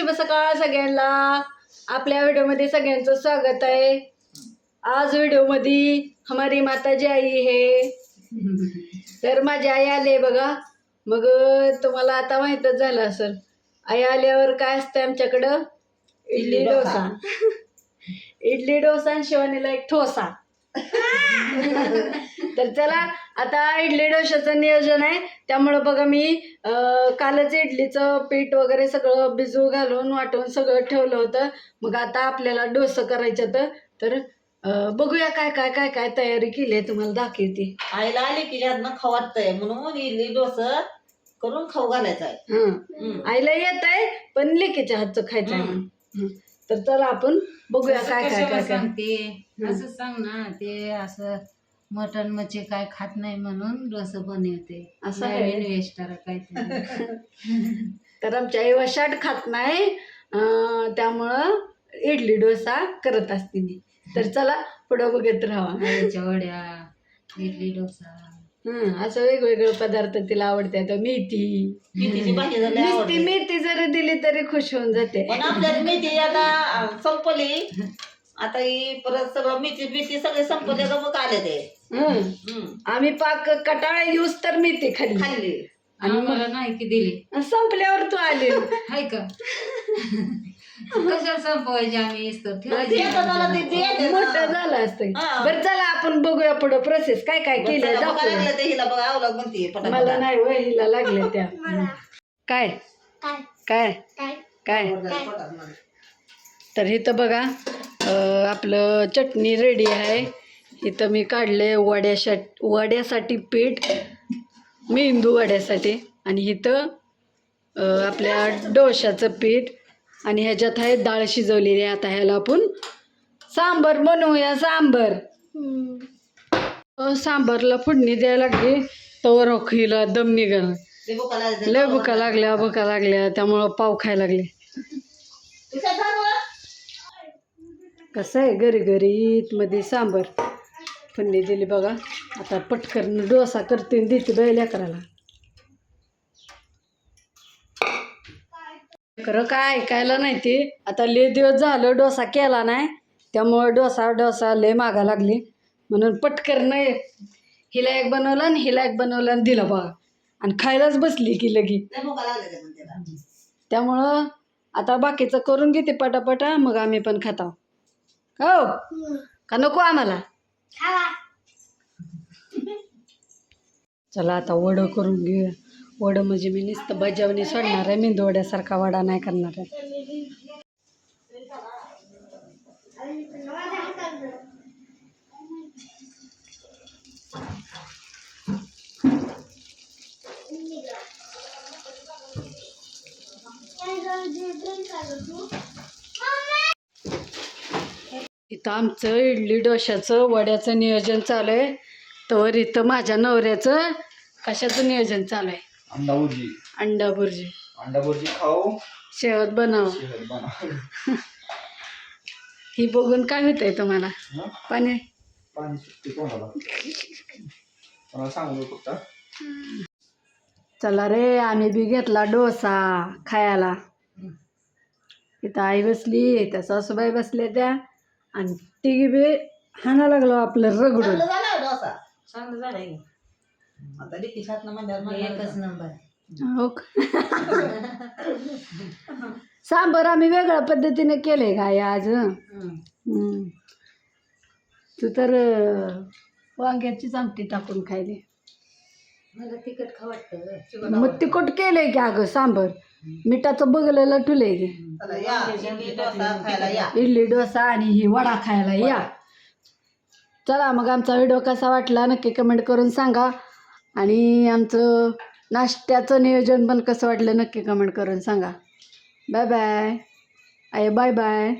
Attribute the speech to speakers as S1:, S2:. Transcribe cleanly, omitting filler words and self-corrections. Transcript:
S1: शुभ सकाळ सगळ्यांना. आपल्या व्हिडिओमध्ये सगळ्यांचं स्वागत आहे. आज व्हिडिओमध्ये हमारी माताजी आई है. तर माझी आई आली बघा. मग तुम्हाला आता माहीतच झालं असेल आई आल्यावर काय असतं आमच्याकडं. इडली डोसा. इडली डोसा आणि शिवानीला एक ठोसा. तर चला आता इडली डोशाचं नियोजन आहे. त्यामुळं बघा मी कालच इडलीचं पीठ वगैरे सगळं भिजू घालून वाटून सगळं ठेवलं होतं. मग आता आपल्याला डोसं करायचं तर बघूया काय काय काय काय तयारी केली आहे तुम्हाला दाखवते.
S2: आईला आली की यातनं खाऊ वाटतंय म्हणून इडली डोसा करून खाऊ घालायचं आहे.
S1: आईला येत आहे पण लेकीच्या हातचं खायचं आहे म्हणून. तर चला आपण बघूया काय काय काय
S3: सांगते. असं सांग ना, ते असं मटन मच्छी काय खात नाही म्हणून डोसं बनवते.
S1: असं आहे.
S3: इन्व्हेस्टर काहीतरी.
S1: तर आमच्या आई वशाट खात नाही त्यामुळं इडली डोसा करत असते मी. तर चला पुढं बघत राहा.
S3: आळूच्या वड्या, इडली डोसा,
S1: असं वेगवेगळे पदार्थ तिला आवडतात. मेथी
S2: मेथीची भाजी झाली
S1: नुसती
S2: आवडते.
S1: मेथी जरी दिली तरी खुश होऊन जाते.
S2: पण आपल्यात मेथी आता संपली. आता ही परत सगळं मेथी सगळे संपले का मग आले ते.
S1: आम्ही पाक कटाळा येऊस तर मेथी खाल्ली
S2: खाल्ली
S1: आणि
S3: मला नाही की दिली.
S1: संपल्यावर तू आली.
S3: हाय का? कशा संपवायची आम्ही इस्तर ठेवायची.
S1: मोठं झालं असतं.
S2: हा.
S1: बरं चला आपण बघूया पुढं प्रोसेस काय काय केलं दाखवूया.
S2: लागलं ते हिला बघा आवला म्हणते
S1: मला नाही वहिला लागल्या त्या. काय काय काय तर इथं बघा आपलं चटणी रेडी आहे. इथं मी काढले वड्यासाठी पीठ, मेंदू वड्यासाठी. आणि इथं आपल्या डोशाचं पीठ आणि ह्याच्यात आहे डाळ शिजवलेली. आता ह्याला आपण सांबर बनवूया. सांबर सांबारला फोडणी द्यायला लागली तवर हिला दम निघाला. लय भुका लागल्या त्यामुळं पाव खायला लागले. कसं आहे गरीगरीत मध्ये सांबर फोडणी दिली बघा. आता पटकन डोसा करते आणि देते बाई लेकराला. खरं काय ऐकायला नाही ते. आता लय दिवस झालं डोसा केला नाही त्यामुळं डोसा लय मागा लागली म्हणून पटकन हिला एक बनवलं आणि हिला एक बनवलं आणि दिलं बघा. आणि खायलाच बसली की लगी. त्यामुळं आता बाकीचं करून घेते पटापटा मग आम्ही पण खातो. हो का नको आम्हाला. चला आता वडं करून घेऊया. वडं म्हणजे मी नुसतं बजावणी सोडणार आहे. मेंदू वड्यासारखा वडा नाही करणार आहे. इथं आमचं इडली डोशाचं वड्याचं नियोजन चालू आहे. तर इथं माझ्या नवऱ्याचं कशाचं नियोजन चालू आहे. अंडा बुर्जी
S4: खाऊ
S1: शेवट बनव. ही बघून काय होतंय तुम्हाला. पाणी चला रे आम्ही बी घेतला डोसा खायला. इथं आई बसली त्या सासूबाई बसल्या त्या आणि तिघी बी हाणा लागलो आपलं रगडून.
S2: चांगलं झालंय. आता देखील
S3: एकच नंबर.
S1: हो सांबर आम्ही वेगळ्या पद्धतीने केले काय आज. तू तर वांग्याचीच आमटी टाकून खायली.
S3: मला तिखट खाऊ वाटतं.
S1: मग तिखट केलंय की अगं सांबर. मिठाचं बघलेलं ठुलंय की. इडली डोसा आणि ही वडा खायला या. चला मग आमचा व्हिडिओ कसा वाटला नक्की कमेंट करून सांगा. आणि आमचं नाश्त्याचं नियोजन पण कसं वाटलं नक्की कमेंट करून सांगा. Bye bye. Bye bye.